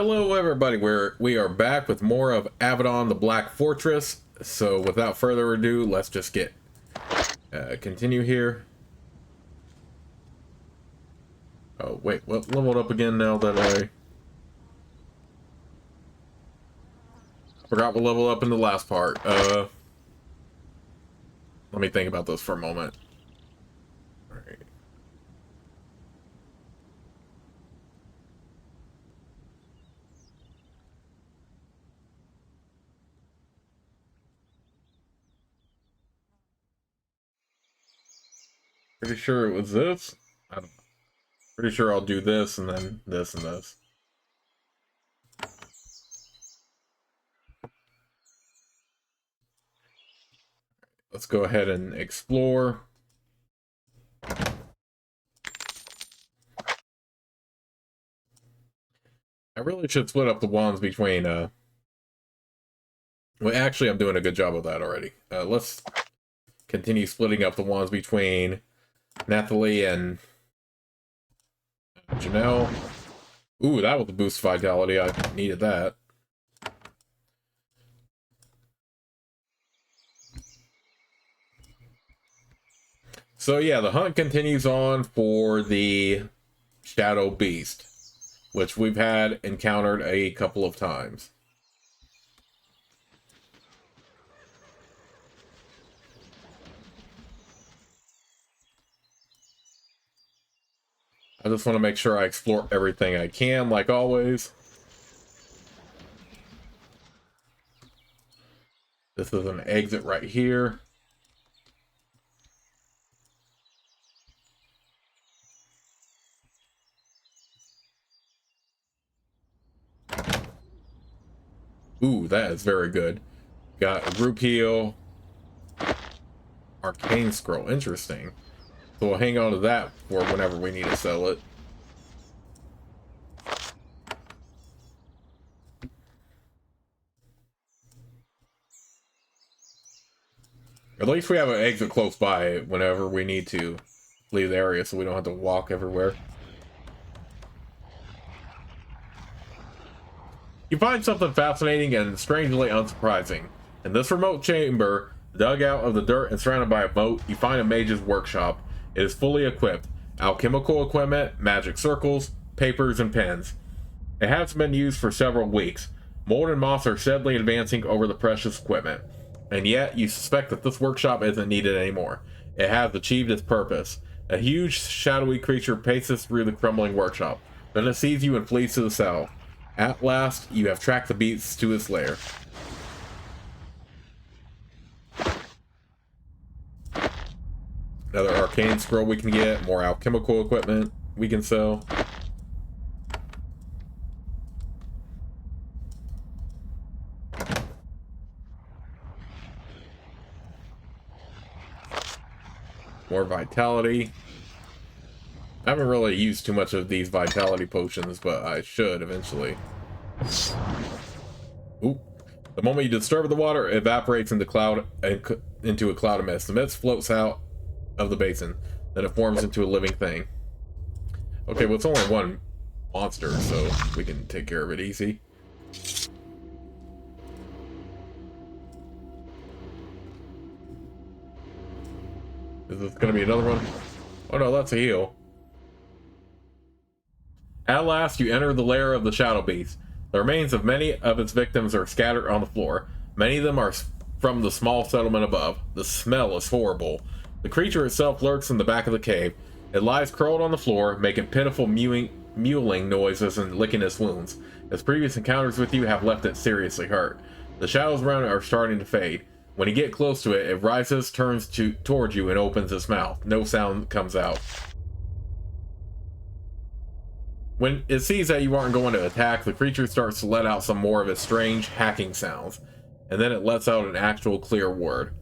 Hello everybody, we are back with more of Avadon the Black Fortress. So without further ado, let's just get continue here. Oh wait, what leveled up again now that I forgot what level up in the last part. Let me think about this for a moment. All right. Pretty sure it was this. I don't know. Pretty sure I'll do this and then this and this. Let's go ahead and explore. I really should split up the wands between well, actually I'm doing a good job of that already. Let's continue splitting up the wands between Nathalie and Janelle. Ooh, that was a boost vitality. I needed that. So yeah, the hunt continues on for the Shadow Beast, which we've had encountered a couple of times. I just want to make sure I explore everything I can, like always. This is an exit right here. Ooh, that is very good. Got a group heal. Arcane scroll, interesting. So we'll hang on to that for whenever we need to sell it. At least we have an exit close by whenever we need to leave the area so we don't have to walk everywhere. You find something fascinating and strangely unsurprising. In this remote chamber, dug out of the dirt and surrounded by a moat, you find a mage's workshop. It is fully equipped. Alchemical equipment, magic circles, papers, and pens. It hasn't been used for several weeks. Mold and moss are steadily advancing over the precious equipment. And yet, you suspect that this workshop isn't needed anymore. It has achieved its purpose. A huge, shadowy creature paces through the crumbling workshop. Then it sees you and flees to the south. At last, you have tracked the beast to its lair. Another arcane scroll we can get, more alchemical equipment we can sell. More vitality. I haven't really used too much of these vitality potions, but I should eventually. Ooh. The moment you disturb the water, it evaporates into a cloud of mist. The mist floats out of the basin, then it forms into a living thing. Okay, well, it's only one monster, so we can take care of it easy. Is this gonna be another one? Oh no, that's a heal. At last, you enter the lair of the Shadow Beast. The remains of many of its victims are scattered on the floor. Many of them are from the small settlement above. The smell is horrible. The creature itself lurks in the back of the cave. It lies curled on the floor, making pitiful mewling noises and licking its wounds. Its previous encounters with you have left it seriously hurt. The shadows around it are starting to fade. When you get close to it, it rises, turns towards you, and opens its mouth. No sound comes out. When it sees that you aren't going to attack, the creature starts to let out some more of its strange hacking sounds. And then it lets out an actual clear word.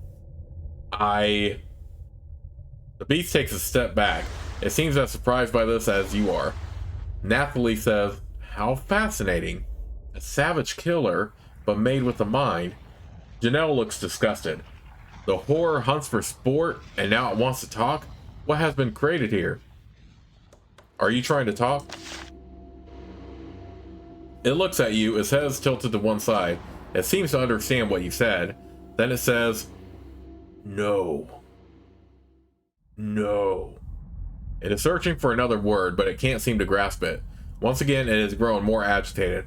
The beast takes a step back. It seems as surprised by this as you are. Nathalie says, "How fascinating. A savage killer, but made with a mind." Janelle looks disgusted. The horror hunts for sport, and now it wants to talk? What has been created here? Are you trying to talk? It looks at you, its head is tilted to one side. It seems to understand what you said. Then it says, "No. No." It is searching for another word, but it can't seem to grasp it. Once again, it has grown more agitated.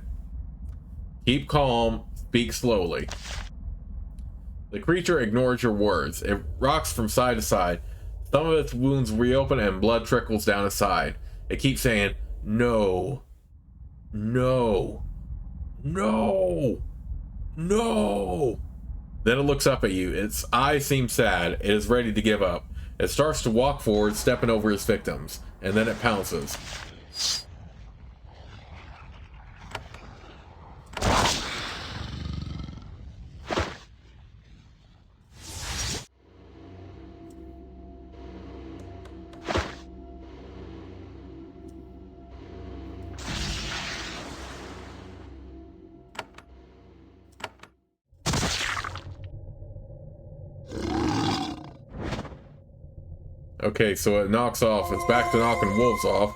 Keep calm, speak slowly. The creature ignores your words. It rocks from side to side. Some of its wounds reopen and blood trickles down its side. It keeps saying, "No. No. No. No." Then it looks up at you. Its eyes seem sad. It is ready to give up. It starts to walk forward, stepping over its victims, and then it pounces. Okay, so it knocks off. It's back to knocking wolves off.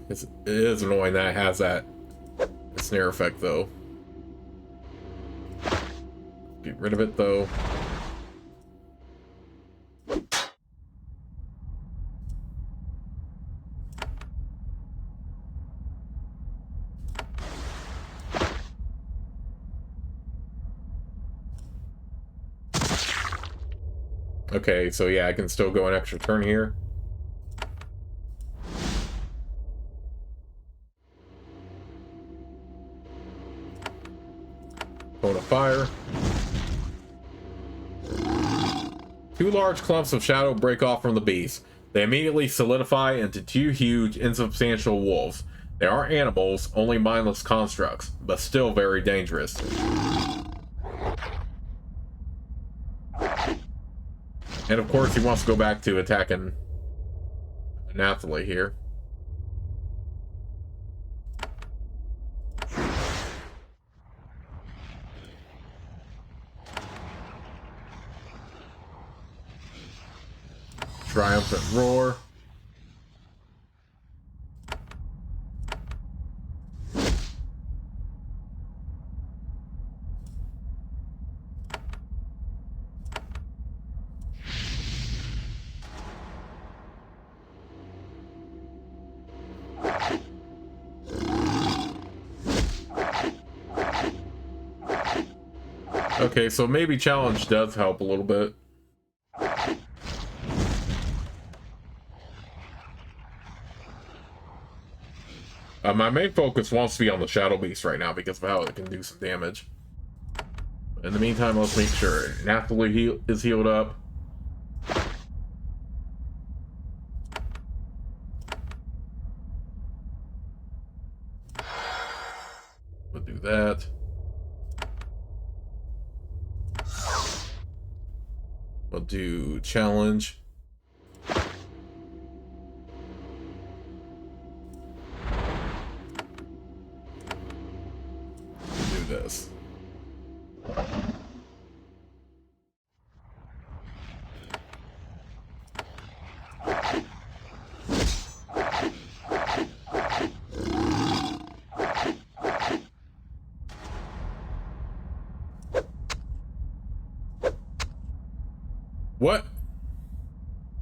It is annoying that it has that snare effect, though. Get rid of it, though. Okay, so yeah, I can still go an extra turn here. Cone of fire. Two large clumps of shadow break off from the beast. They immediately solidify into two huge, insubstantial wolves. They aren't animals, only mindless constructs, but still very dangerous. And of course, he wants to go back to attacking Nathalie here. Triumphant roar. Okay, so maybe challenge does help a little bit. My main focus wants to be on the Shadow Beast right now because of how it can do some damage. In the meantime, let's make sure Nathalie is healed up. We'll do that. We'll do challenge. Do this. What?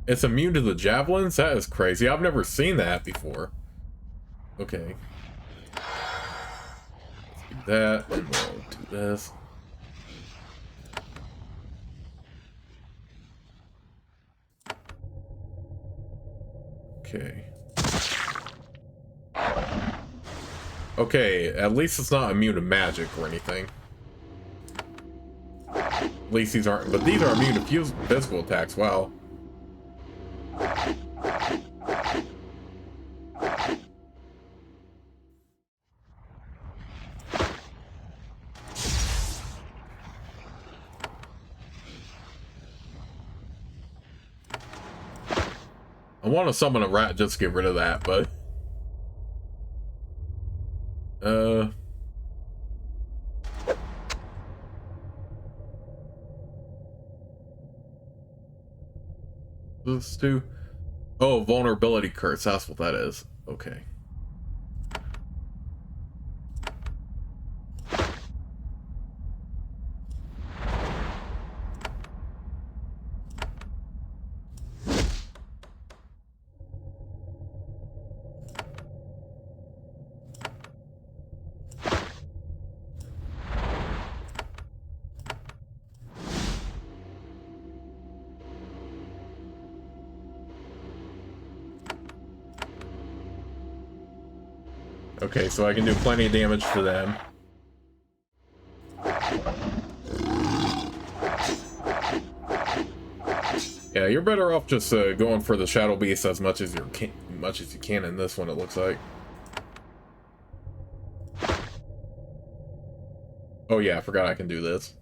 It's immune to the javelins? That is crazy. I've never seen that before. Okay. Let's do that, and we'll do this. Okay. Okay, at least it's not immune to magic or anything. At least these aren't, but these are immune to physical attacks. Wow. I want to summon a rat just to get rid of that, but this do? Oh, vulnerability curse. That's what that is. Okay. Okay, so I can do plenty of damage to them. Yeah, you're better off just going for the Shadow Beast as much as you can in this one, it looks like. Oh yeah, I forgot I can do this.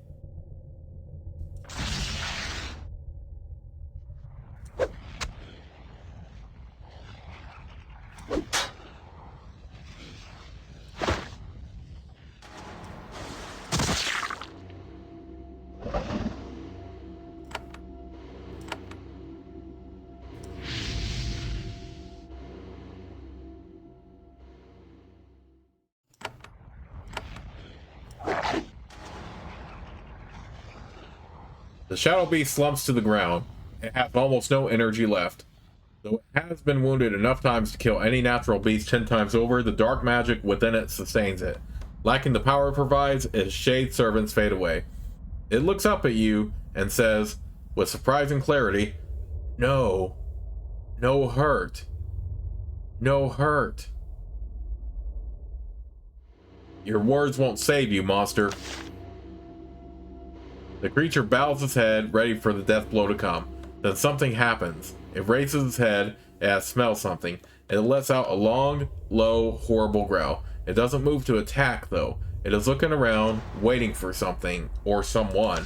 The Shadow Beast slumps to the ground. It has almost no energy left. Though it has been wounded enough times to kill any natural beast 10 times over, the dark magic within it sustains it. Lacking the power it provides, its shade servants fade away. It looks up at you and says, with surprising clarity, "No. No hurt. No hurt." Your words won't save you, monster. The creature bows its head, ready for the death blow to come. Then something happens. It raises its head as it smells something. It lets out a long, low, horrible growl. It doesn't move to attack, though. It is looking around, waiting for something, or someone.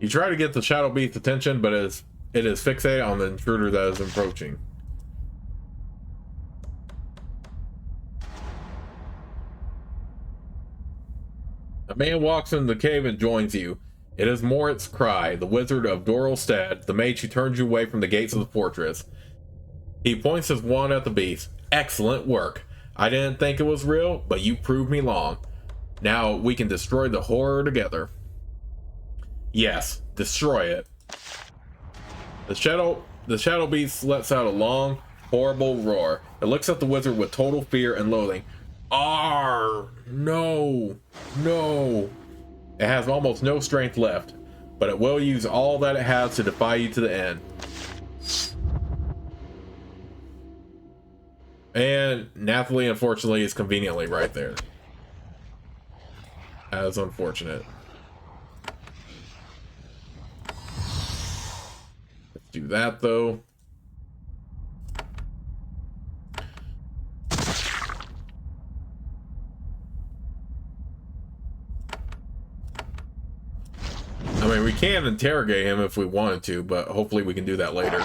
You try to get the Shadow Beast's attention, but it is fixated on the intruder that is approaching. A man walks into the cave and joins you. It is Moritz Cry, the wizard of Doralstad, the mage who turned you away from the gates of the fortress. He points his wand at the beast. "Excellent work. I didn't think it was real, but you proved me wrong. Now we can destroy the horror together." Yes, destroy it. The shadow beast lets out a long, horrible roar. It looks at the wizard with total fear and loathing. Arr! No! No! It has almost no strength left, but it will use all that it has to defy you to the end. And Nathalie, unfortunately, is conveniently right there. That is unfortunate. Let's do that, though. I mean, we can interrogate him if we wanted to, but hopefully we can do that later.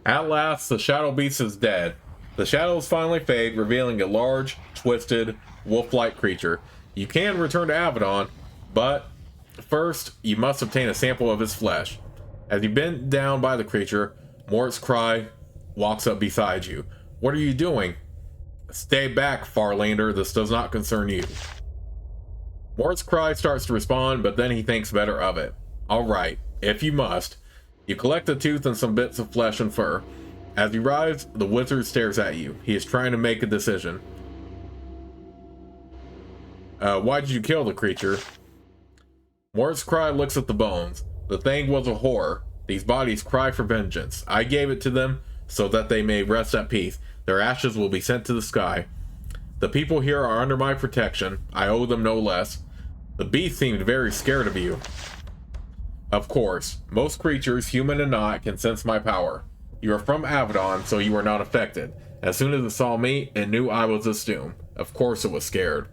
At last, the Shadow Beast is dead. The shadows finally fade, revealing a large, twisted, wolf-like creature. You can return to Avadon, but first, you must obtain a sample of his flesh. As you bend down by the creature, Moritz Cry walks up beside you. "What are you doing?" "Stay back, Farlander. This does not concern you." Moritz Cry starts to respond, but then he thinks better of it. "Alright, if you must." You collect a tooth and some bits of flesh and fur. As you rise, the wizard stares at you. He is trying to make a decision. Why did you kill the creature?" Moritz Cry looks at the bones. "The thing was a horror. These bodies cry for vengeance. I gave it to them so that they may rest at peace. Their ashes will be sent to the sky. The people here are under my protection. I owe them no less. The beast seemed very scared of you." "Of course. Most creatures, human and not, can sense my power. You are from Avadon, so you are not affected. As soon as it saw me, it knew I was its doom. Of course it was scared.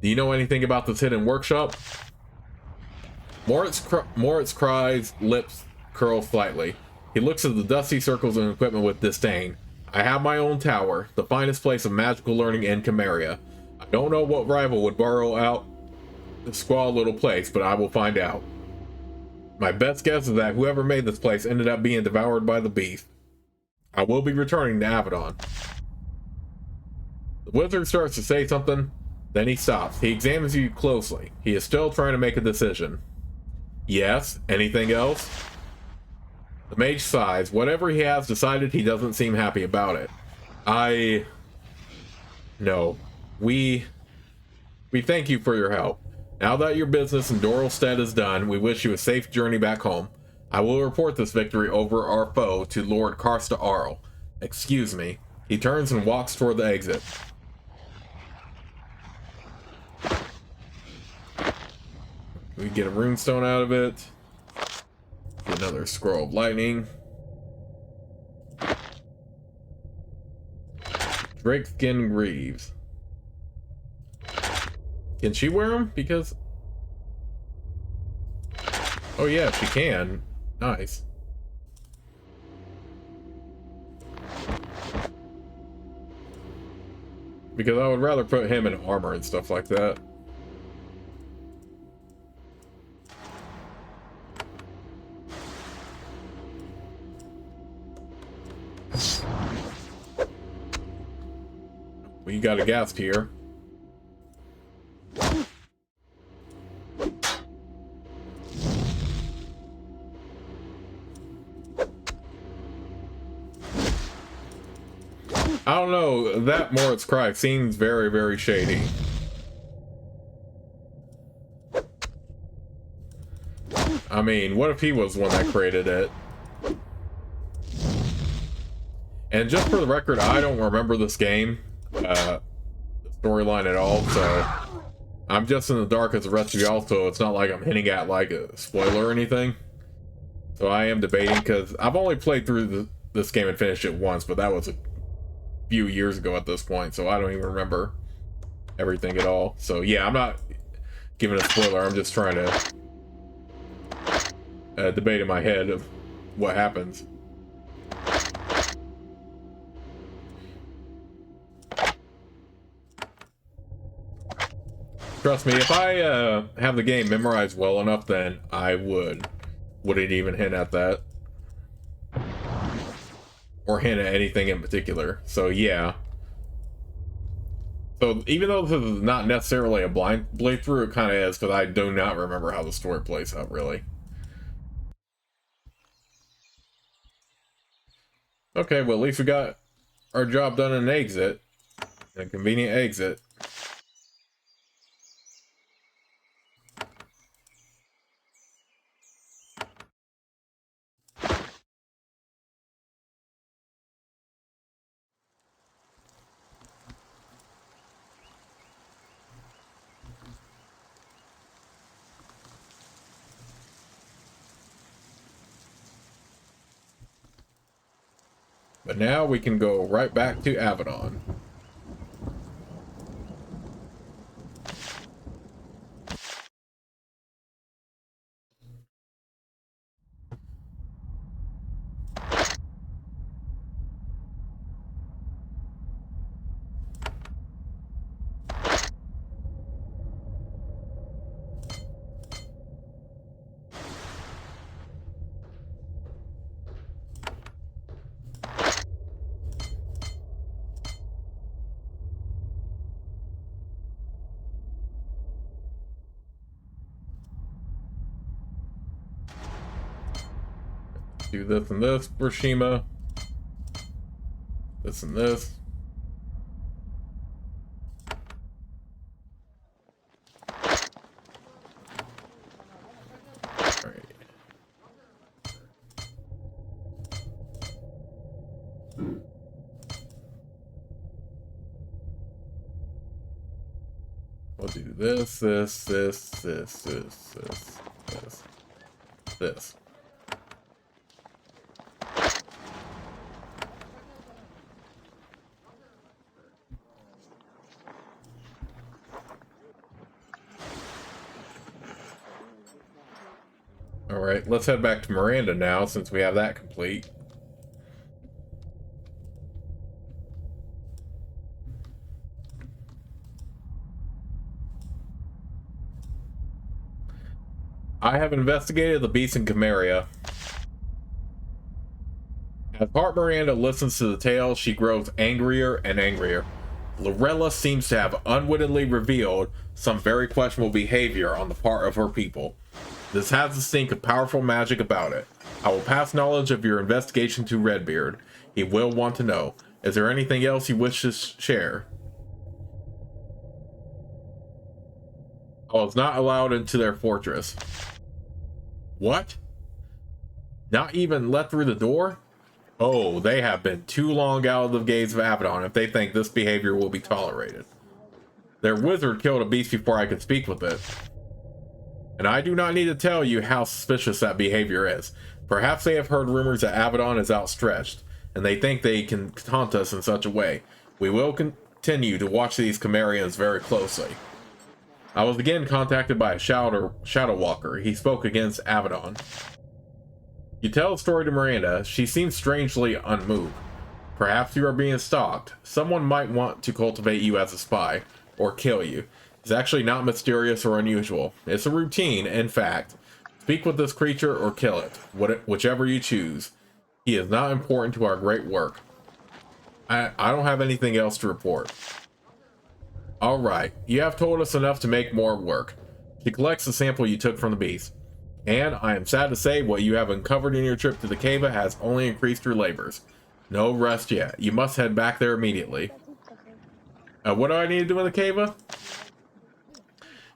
Do you know anything about this hidden workshop?" Moritz Cry's lips curl slightly. He looks at the dusty circles and equipment with disdain. I have my own tower, the finest place of magical learning in Chimeria. I don't know what rival would borrow out this squalid little place, but I will find out. My best guess is that whoever made this place ended up being devoured by the beast. I will be returning to Avadon. The wizard starts to say something, then he stops. He examines you closely. He is still trying to make a decision. Yes? Anything else? The mage sighs. Whatever he has decided, he doesn't seem happy about it. No. We thank you for your help. Now that your business in Doralstead is done, we wish you a safe journey back home. I will report this victory over our foe to Lord Karsta Arl. Excuse me. He turns and walks toward the exit. We get a runestone out of it. Get another scroll of lightning. Drakeskin greaves. Can she wear them? Because... oh yeah, she can. Nice. Because I would rather put him in armor and stuff like that. We got a gasp here. I don't know, that Moritz Cry seems very, very shady. I mean, what if he was the one that created it? And just for the record, I don't remember this game, storyline at all, so I'm just in the dark as the rest of y'all, so it's not like I'm hinting at like a spoiler or anything. So I am debating, because I've only played through this game and finished it once, but that was a few years ago at this point, so I don't even remember everything at all. So yeah, I'm not giving a spoiler, I'm just trying to debate in my head of what happens. Trust me, if I have the game memorized well enough, then I wouldn't even hint at that. Or hint at anything in particular. So yeah. So even though this is not necessarily a blind playthrough, it kind of is, because I do not remember how the story plays out, really. Okay, well at least we got our job done in an exit. A convenient exit. But now we can go right back to Avadon. Do this and this for Shima. This and this. Alright. We'll do this, this, this, this, this, this, this, this. Alright, let's head back to Miranda now, since we have that complete. I have investigated the beast in Camarilla. As Part Miranda listens to the tale, she grows angrier and angrier. Lorella seems to have unwittingly revealed some very questionable behavior on the part of her people. This has the stink of powerful magic about it. I will pass knowledge of your investigation to Redbeard. He will want to know. Is there anything else you wish to share? I was not allowed into their fortress. What? Not even let through the door? Oh, they have been too long out of the gates of Avadon if they think this behavior will be tolerated. Their wizard killed a beast before I could speak with it. And I do not need to tell you how suspicious that behavior is. Perhaps they have heard rumors that Avadon is outstretched, and they think they can taunt us in such a way. We will continue to watch these Camarians very closely. I was again contacted by a Shadow Walker. He spoke against Avadon. You tell the story to Miranda. She seems strangely unmoved. Perhaps you are being stalked. Someone might want to cultivate you as a spy, or kill you. It's actually not mysterious or unusual. It's a routine, in fact. Speak with this creature or kill it, whichever you choose. He is not important to our great work. I don't have anything else to report. Alright, you have told us enough to make more work. She collects the sample you took from the beast. And I am sad to say what you have uncovered in your trip to the cave has only increased your labors. No rest yet. You must head back there immediately. What do I need to do in the cave?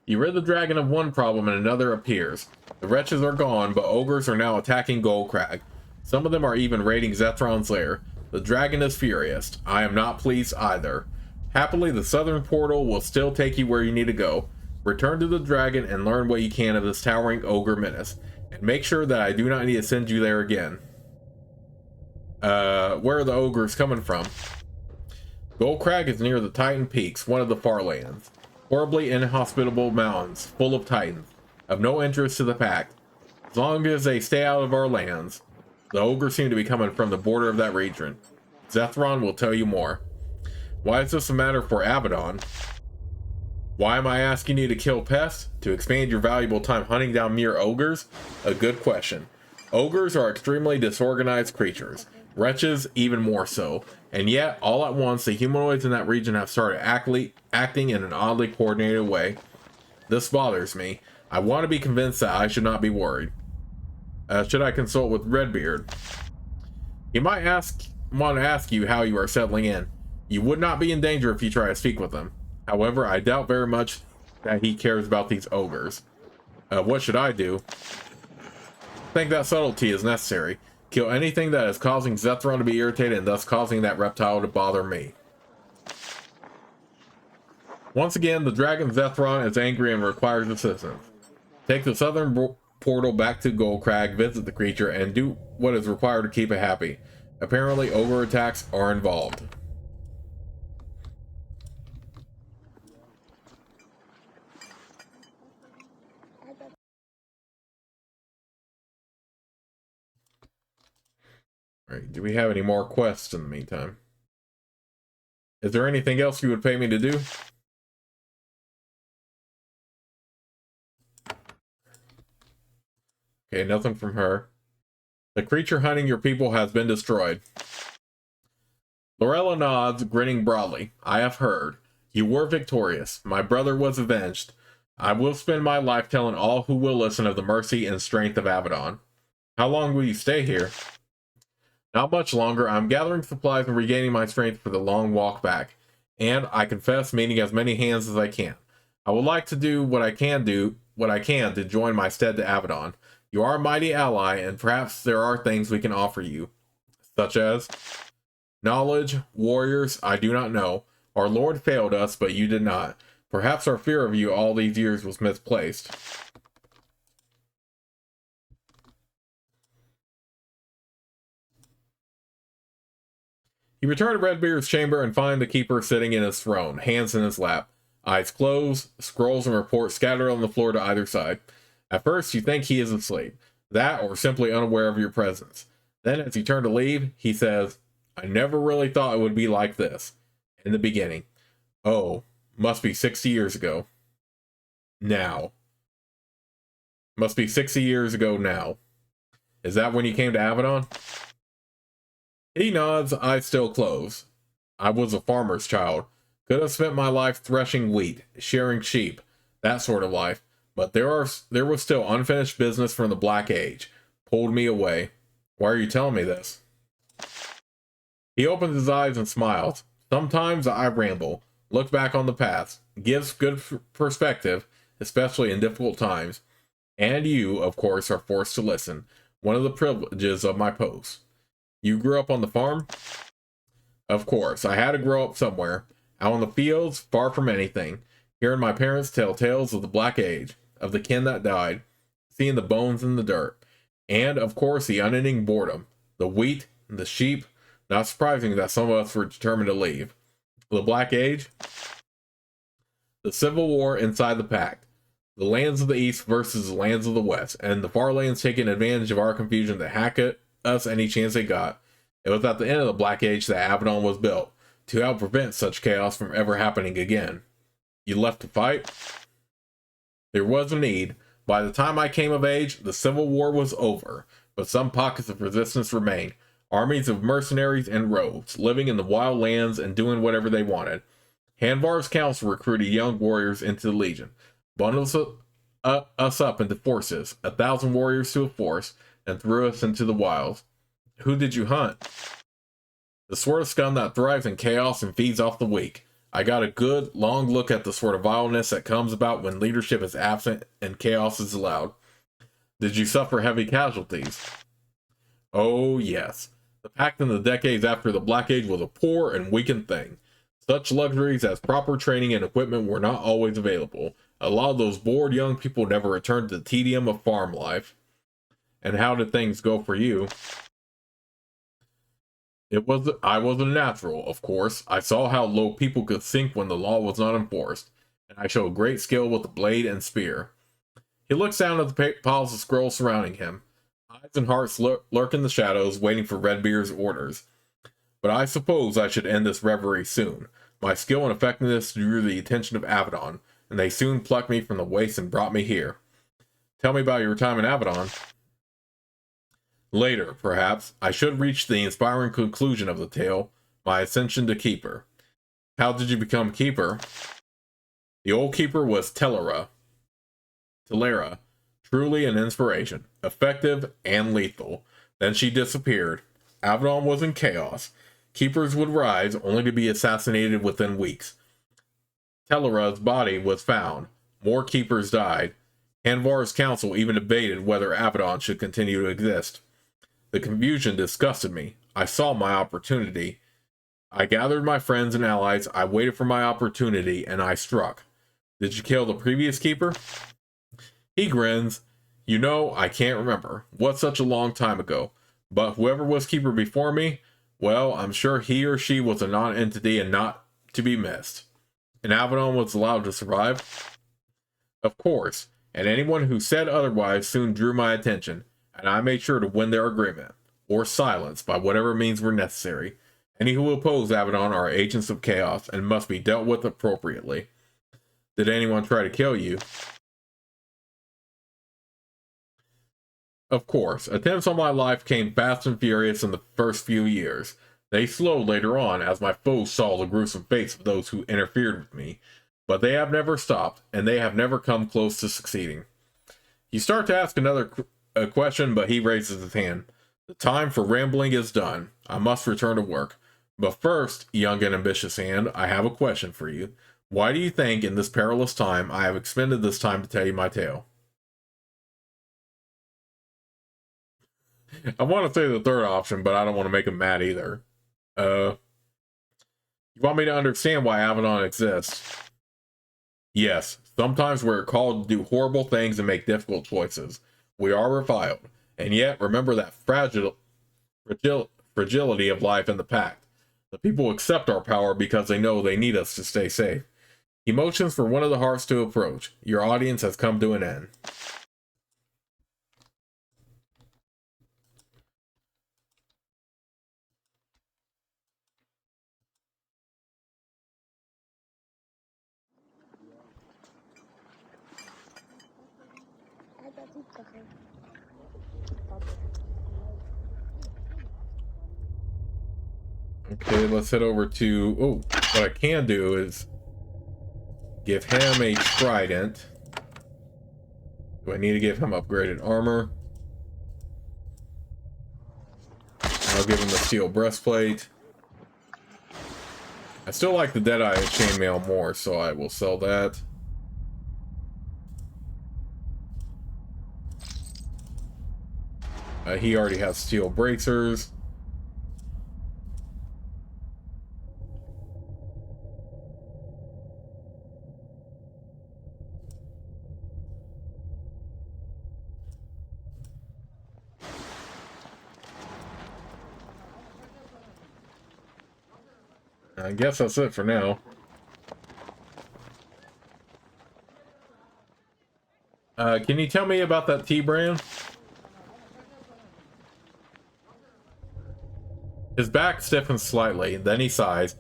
You rid the dragon of one problem and another appears. The wretches are gone, but ogres are now attacking Goldcrag. Some of them are even raiding Zethron's lair. The dragon is furious. I am not pleased either. Happily, the southern portal will still take you where you need to go. Return to the dragon and learn what you can of this towering ogre menace. And make sure that I do not need to send you there again. Where are the ogres coming from? Goldcrag is near the Titan Peaks, one of the far lands. Horribly inhospitable mountains, full of titans, of no interest to the pack. As long as they stay out of our lands. The ogres seem to be coming from the border of that region. Zethron will tell you more. Why is this a matter for Avadon? Why am I asking you to kill pests? To expand your valuable time hunting down mere ogres? A good question. Ogres are extremely disorganized creatures. Wretches even more so. And yet, all at once, the humanoids in that region have started acting in an oddly coordinated way. This bothers me. I want to be convinced that I should not be worried. Should I consult with Redbeard? He might want to ask you how you are settling in. You would not be in danger if you try to speak with him. However, I doubt very much that he cares about these ogres. What should I do? I think that subtlety is necessary. Kill anything that is causing Zethron to be irritated and thus causing that reptile to bother me. Once again, the dragon Zethron is angry and requires assistance. Take the southern portal back to Goldcrag, visit the creature, and do what is required to keep it happy. Apparently, ogre attacks are involved. Alright, do we have any more quests in the meantime? Is there anything else you would pay me to do? Okay, nothing from her. The creature hunting your people has been destroyed. Lorella nods, grinning broadly. I have heard. You were victorious. My brother was avenged. I will spend my life telling all who will listen of the mercy and strength of Avadon. How long will you stay here? Not much longer. I'm gathering supplies and regaining my strength for the long walk back. And, I confess, meeting as many hands as I can. I would like to do what I can to join my stead to Avadon. You are a mighty ally, and perhaps there are things we can offer you. Such as? Knowledge, warriors, I do not know. Our Lord failed us, but you did not. Perhaps our fear of you all these years was misplaced. You return to Redbeard's chamber and find the keeper sitting in his throne, hands in his lap. Eyes closed, scrolls and reports scattered on the floor to either side. At first, you think he is asleep, That or simply unaware of your presence. Then as you turn to leave, he says, I never really thought it would be like this. In the beginning. Oh, must be 60 years ago. Now. Must be 60 years ago now. Is that when you came to Avadon? He nods, eyes still closed. I was a farmer's child. Could have spent my life threshing wheat, shearing sheep, that sort of life. But there was still unfinished business from the Black Age. Pulled me away. Why are you telling me this? He opens his eyes and smiles. Sometimes I ramble, look back on the past, gives good perspective, especially in difficult times. And you, of course, are forced to listen. One of the privileges of my post. You grew up on the farm? Of course, I had to grow up somewhere. Out in the fields, far from anything. Hearing my parents tell tales of the Black Age, of the kin that died, seeing the bones in the dirt. And, of course, the unending boredom. The wheat, the sheep. Not surprising that some of us were determined to leave. The Black Age? The Civil War inside the Pact. The lands of the East versus the lands of the West, and the far lands taking advantage of our confusion to hack at us any chance they got. It was at the end of the Black Age that Avadon was built, to help prevent such chaos from ever happening again. You left to fight? There was a need. By the time I came of age, the Civil War was over, but some pockets of resistance remained. Armies of mercenaries and rogues, living in the wild lands and doing whatever they wanted. Hanvar's council recruited young warriors into the Legion. Bundled us up into forces, 1,000 warriors to a force, and threw us into the wilds. Who did you hunt? The sort of scum that thrives in chaos and feeds off the weak. I got a good, long look at the sort of vileness that comes about when leadership is absent and chaos is allowed. Did you suffer heavy casualties? Oh, yes. The Pact in the decades after the Black Age was a poor and weakened thing. Such luxuries as proper training and equipment were not always available. A lot of those bored young people never returned to the tedium of farm life. And how did things go for you? I was a natural, of course. I saw how low people could sink when the law was not enforced, and I showed great skill with the blade and spear. He looks down at the piles of scrolls surrounding him. Eyes and hearts lurk in the shadows, waiting for Redbeard's orders. But I suppose I should end this reverie soon. My skill and effectiveness drew the attention of Avadon, and they soon plucked me from the waste and brought me here. Tell me about your time in Avadon. Later, perhaps, I should reach the inspiring conclusion of the tale, my ascension to Keeper. How did you become Keeper? The old Keeper was Telera, truly an inspiration, effective and lethal. Then she disappeared. Avadon was in chaos. Keepers would rise, only to be assassinated within weeks. Telera's body was found. More Keepers died. Hanvar's council even debated whether Avadon should continue to exist. The confusion disgusted me. I saw my opportunity. I gathered my friends and allies, I waited for my opportunity, and I struck. Did you kill the previous Keeper? He grins. You know, I can't remember. Was such a long time ago. But whoever was Keeper before me, well, I'm sure he or she was a non-entity and not to be missed. And Avadon was allowed to survive? Of course, and anyone who said otherwise soon drew my attention, and I made sure to win their agreement, or silence, by whatever means were necessary. Any who oppose Avadon are agents of chaos and must be dealt with appropriately. Did anyone try to kill you? Of course, attempts on my life came fast and furious in the first few years. They slowed later on as my foes saw the gruesome fates of those who interfered with me. But they have never stopped, and they have never come close to succeeding. You start to ask another question, but he raises his hand. The time for rambling is done. I must return to work. But first, young and ambitious hand, I have a question for you. Why do you think, in this perilous time, I have expended this time to tell you my tale? I want to say the third option, but I don't want to make him mad either. You want me to understand why Avadon exists? Yes, sometimes we're called to do horrible things and make difficult choices. We are reviled, and yet remember that fragility of life in the Pact. The people accept our power because they know they need us to stay safe. He motions for one of the hearts to approach. Your audience has come to an end. Okay, let's head over to... Oh, what I can do is give him a trident. Do I need to give him upgraded armor? I'll give him the steel breastplate. I still like the Deadeye chainmail more, so I will sell that. He already has steel bracers. I guess that's it for now. Can you tell me about that tea brand? His back stiffens slightly, then he sighs.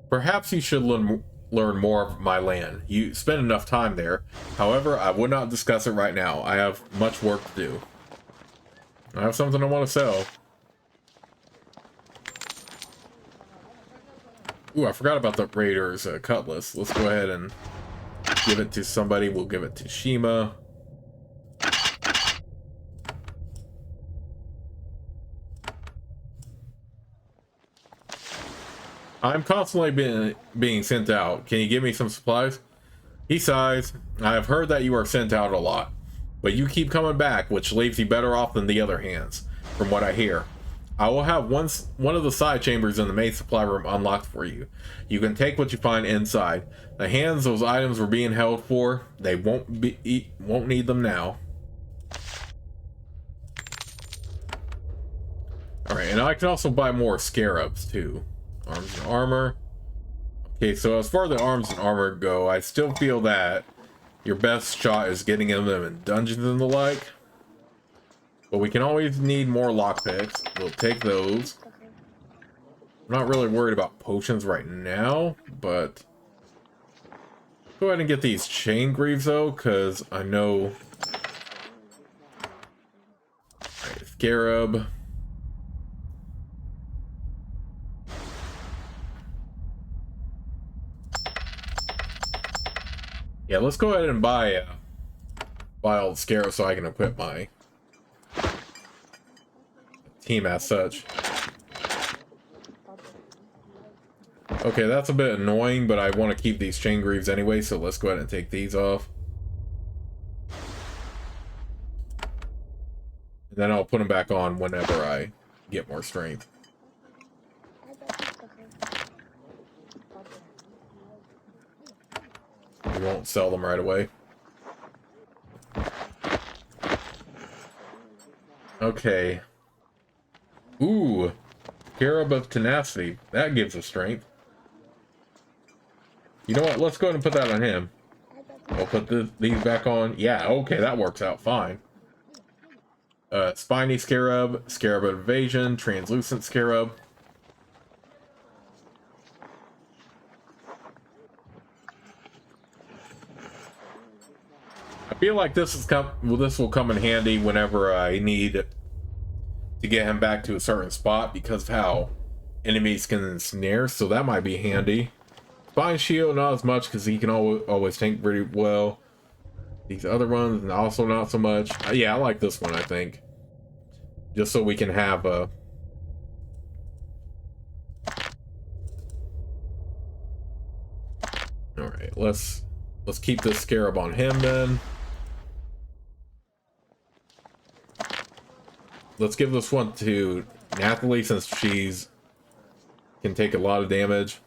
Perhaps you should learn more of my land. You spend enough time there. However, I would not discuss it right now. I have much work to do. I have something I want to sell. Ooh, I forgot about the Raiders cutlass. Let's go ahead and give it to somebody. We'll give it to Shima. I'm constantly being sent out. Can you give me some supplies? He sighs. I have heard that you are sent out a lot, but you keep coming back, which leaves you better off than the other hands, from what I hear. I will have one of the side chambers in the main supply room unlocked for you. You can take what you find inside. The hands those items were being held for, they won't need them now. Alright, and I can also buy more scarabs too. Arms and armor. Okay, so as far as the arms and armor go, I still feel that your best shot is getting them in dungeons and the like. But we can always need more lockpicks. We'll take those. I'm not really worried about potions right now, but go ahead and get these chain greaves though, because I know. Alright, scarab. Yeah, let's go ahead and buy all the scarab so I can equip my team as such. Okay, that's a bit annoying, but I want to keep these chain greaves anyway, so let's go ahead and take these off. And then I'll put them back on whenever I get more strength. We won't sell them right away. Okay. Ooh, Scarab of Tenacity. That gives us strength. You know what? Let's go ahead and put that on him. I'll put these back on. Yeah, okay, that works out fine. Spiny Scarab, Scarab of Evasion, Translucent Scarab. I feel like this will come in handy whenever I need to get him back to a certain spot because of how enemies can ensnare, so that might be handy. Spine Shield, not as much because he can always tank pretty well. These other ones, also not so much. Yeah, I like this one, I think. Just so we can have a... Alright, let's keep this Scarab on him then. Let's give this one to Nathalie since she's can take a lot of damage.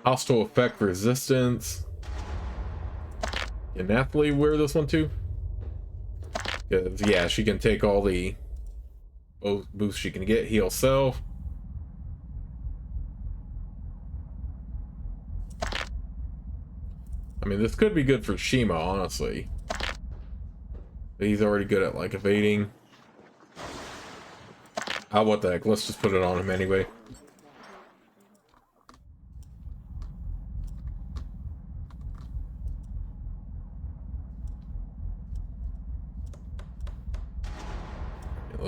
Hostile effect resistance. Can Nathalie wear this one too? Because yeah, she can take all the boosts she can get. Heal self. I mean, this could be good for Shima, honestly. He's already good at, like, evading. Ah, what the heck? Let's just put it on him anyway.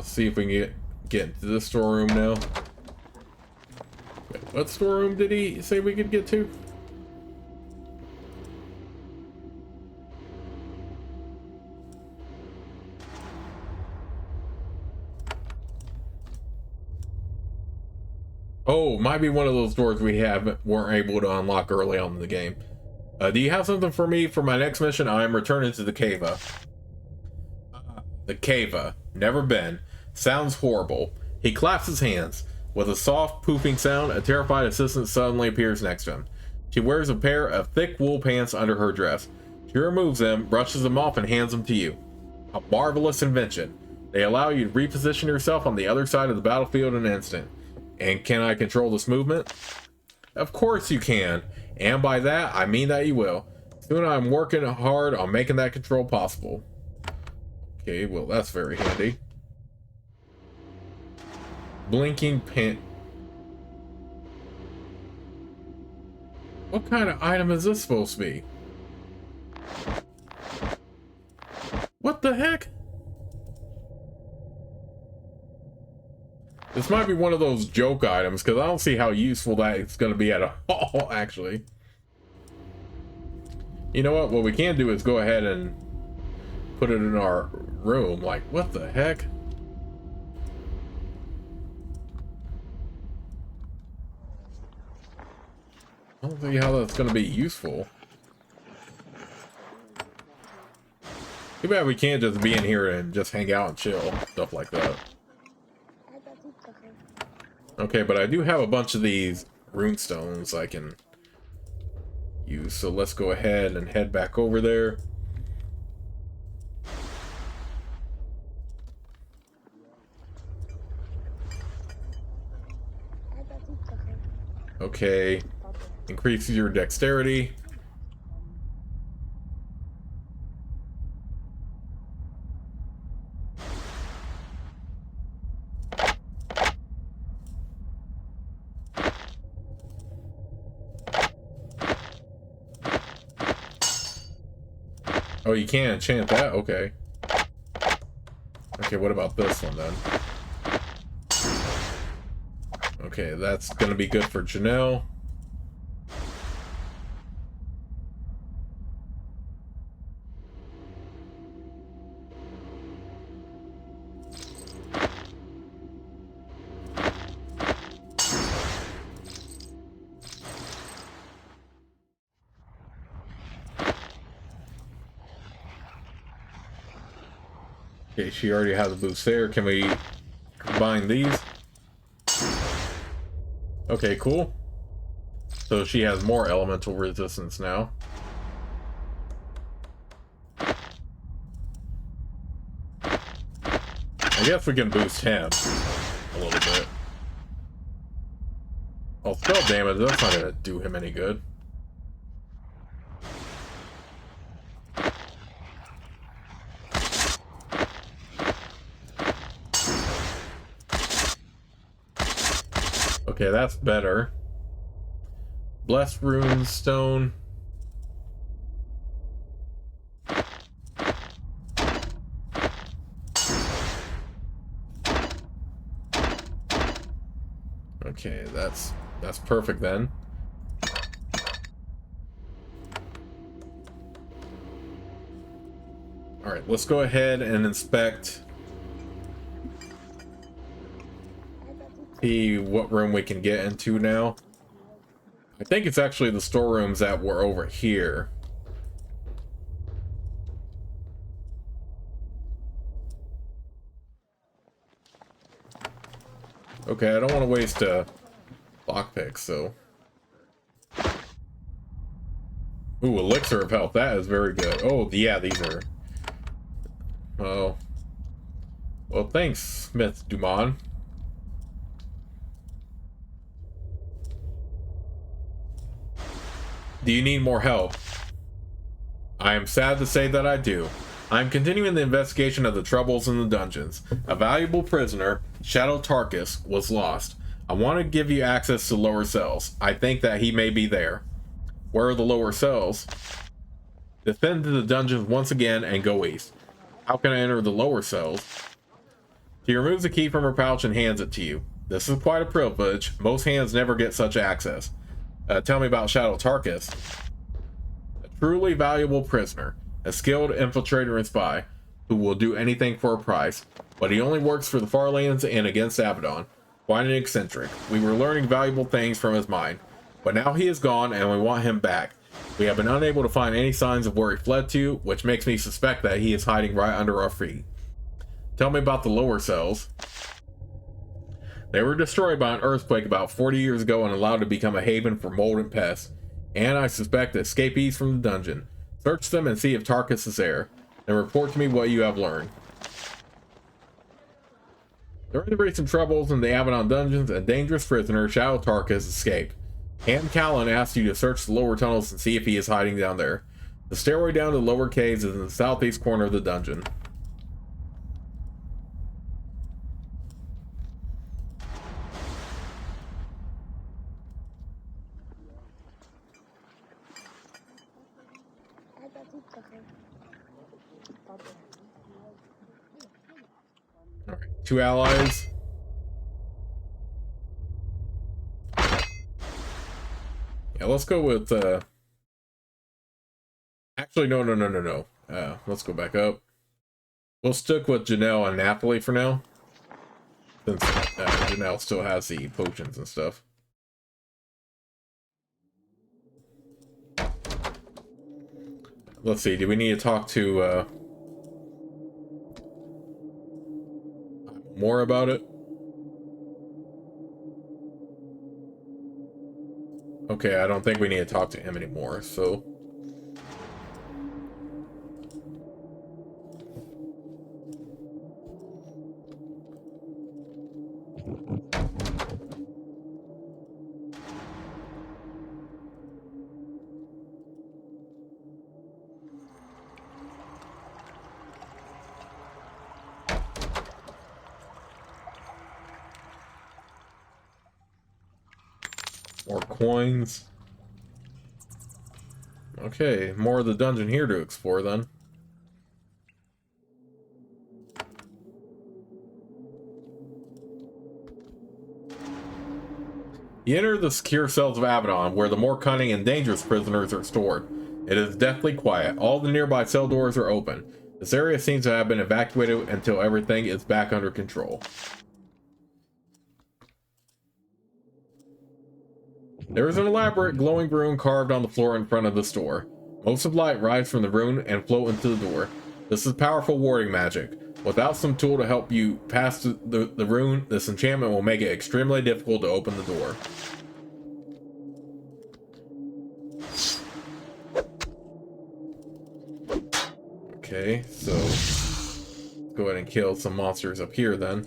let's see if we can get into this storeroom now. Wait, what storeroom did he say we could get to? Oh, might be one of those doors we weren't able to unlock early on in the game. Do you have something for me for my next mission? I am returning to the Cava. The Cava. Never been. Sounds horrible. He claps his hands. With a soft, poofing sound, a terrified assistant suddenly appears next to him. She wears a pair of thick wool pants under her dress. She removes them, brushes them off, and hands them to you. A marvelous invention. They allow you to reposition yourself on the other side of the battlefield in an instant. And can I control this movement? Of course you can. And by that, I mean that you will. Soon I'm working hard on making that control possible. Okay, well that's very handy. Blinking pin. What kind of item is this supposed to be? What the heck? This might be one of those joke items, because I don't see how useful that it's going to be at all, actually. You know what? What we can do is go ahead and put it in our room. Like, what the heck? I don't see how that's going to be useful. Too bad we can't just be in here and just hang out and chill. Stuff like that. Okay, but I do have a bunch of these rune stones I can use. So let's go ahead and head back over there. Okay. Increases your dexterity. Oh, you can't enchant that? Okay. Okay, what about this one then? Okay, that's gonna be good for Janelle. Okay, she already has a boost there. Can we combine these? Okay, cool. So she has more elemental resistance now. I guess we can boost him a little bit. Oh, spell damage, that's not gonna do him any good. Okay, that's better. Blessed Rune Stone. Okay, that's perfect then. All right, let's go ahead and inspect. See what room we can get into now. I think it's actually the storerooms that were over here. Okay, I don't want to waste a lockpick, so. Ooh, elixir of health. That is very good. Oh, yeah, these are. Oh. Well, thanks, Smith Dumont. Do you need more help? I am sad to say that I do. I am continuing the investigation of the troubles in the dungeons. A valuable prisoner, Shadow Tarkus, was lost. I want to give you access to lower cells. I think that he may be there. Where are the lower cells? Descend to the dungeons once again and go east. How can I enter the lower cells? She removes the key from her pouch and hands it to you. This is quite a privilege. Most hands never get such access. Tell me about Shadow Tarkus. A truly valuable prisoner, a skilled infiltrator and spy, who will do anything for a price, but he only works for the Farlands and against Avadon. Quite an eccentric. We were learning valuable things from his mind, but now he is gone and we want him back. We have been unable to find any signs of where he fled to, which makes me suspect that he is hiding right under our feet. Tell me about the lower cells. They were destroyed by an earthquake about 40 years ago and allowed to become a haven for mold and pests, and I suspect escapees from the dungeon. Search them and see if Tarkus is there, then report to me what you have learned. During the recent troubles in the Avadon dungeons, a dangerous prisoner, Shadow Tarkus, escaped. Ham Callan asked you to search the lower tunnels and see if he is hiding down there. The stairway down to the lower caves is in the southeast corner of the dungeon. Alright, 2 allies. Yeah, let's go with, actually, no. Let's go back up. We'll stick with Janelle and Napoli for now, since Janelle still has the potions and stuff. Let's see, do we need to talk to, more about it? Okay, I don't think we need to talk to him anymore, so... More coins. Okay, more of the dungeon here to explore then. You enter the secure cells of Avadon, where the more cunning and dangerous prisoners are stored. It is deathly quiet. All the nearby cell doors are open. This area seems to have been evacuated until everything is back under control. There is an elaborate glowing rune carved on the floor in front of the store. Motes of light rise from the rune and float into the door. This is powerful warding magic. Without some tool to help you pass the rune, this enchantment will make it extremely difficult to open the door. Okay, so let's go ahead and kill some monsters up here then.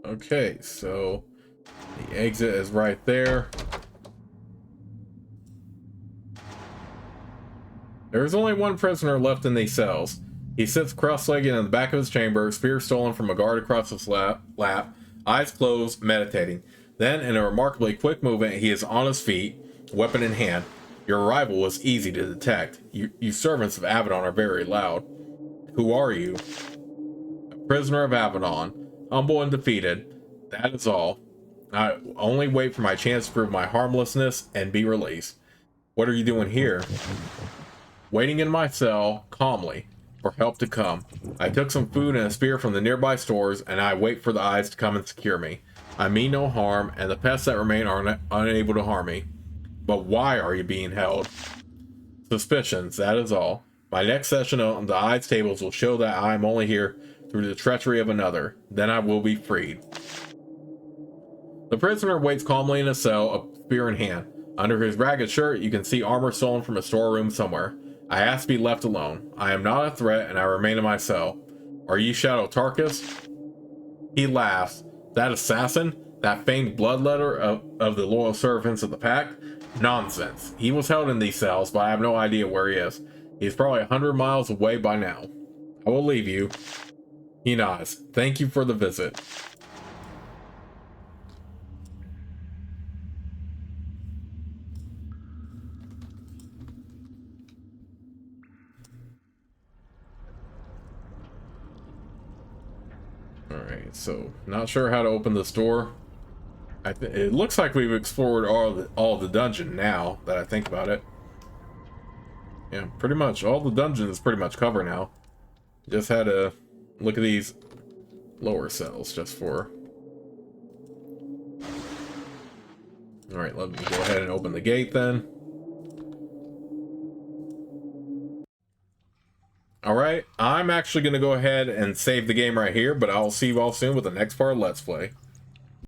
Okay, so the exit is right there. There is only one prisoner left in these cells. He sits cross-legged in the back of his chamber, spear stolen from a guard across his lap, eyes closed, meditating. Then, in a remarkably quick movement, he is on his feet, weapon in hand. Your arrival was easy to detect. You servants of Avadon are very loud. Who are you? A prisoner of Avadon, humble and defeated. That is all. I only wait for my chance to prove my harmlessness and be released. What are you doing here? Waiting in my cell, calmly, for help to come. I took some food and a spear from the nearby stores, and I wait for the eyes to come and secure me. I mean no harm, and the pests that remain are unable to harm me. But why are you being held? Suspicions, that is all. My next session on the eyes tables will show that I am only here through the treachery of another. Then I will be freed. The prisoner waits calmly in a cell, a spear in hand. Under his ragged shirt, you can see armor stolen from a storeroom somewhere. I ask to be left alone. I am not a threat, and I remain in my cell. Are you Shadow Tarkus? He laughs. That assassin? That famed bloodletter of the loyal servants of the pack? Nonsense. He was held in these cells, but I have no idea where he is. He's probably 100 miles away by now. I will leave you. He nods. Thank you for the visit. Alright, so not sure how to open this door. It looks like we've explored all the dungeon now that I think about it. Yeah, pretty much all the dungeons pretty much covered now. Just had to look at these lower cells just for. Alright, let me go ahead and open the gate then. Alright, I'm actually going to go ahead and save the game right here, but I'll see you all soon with the next part of Let's Play.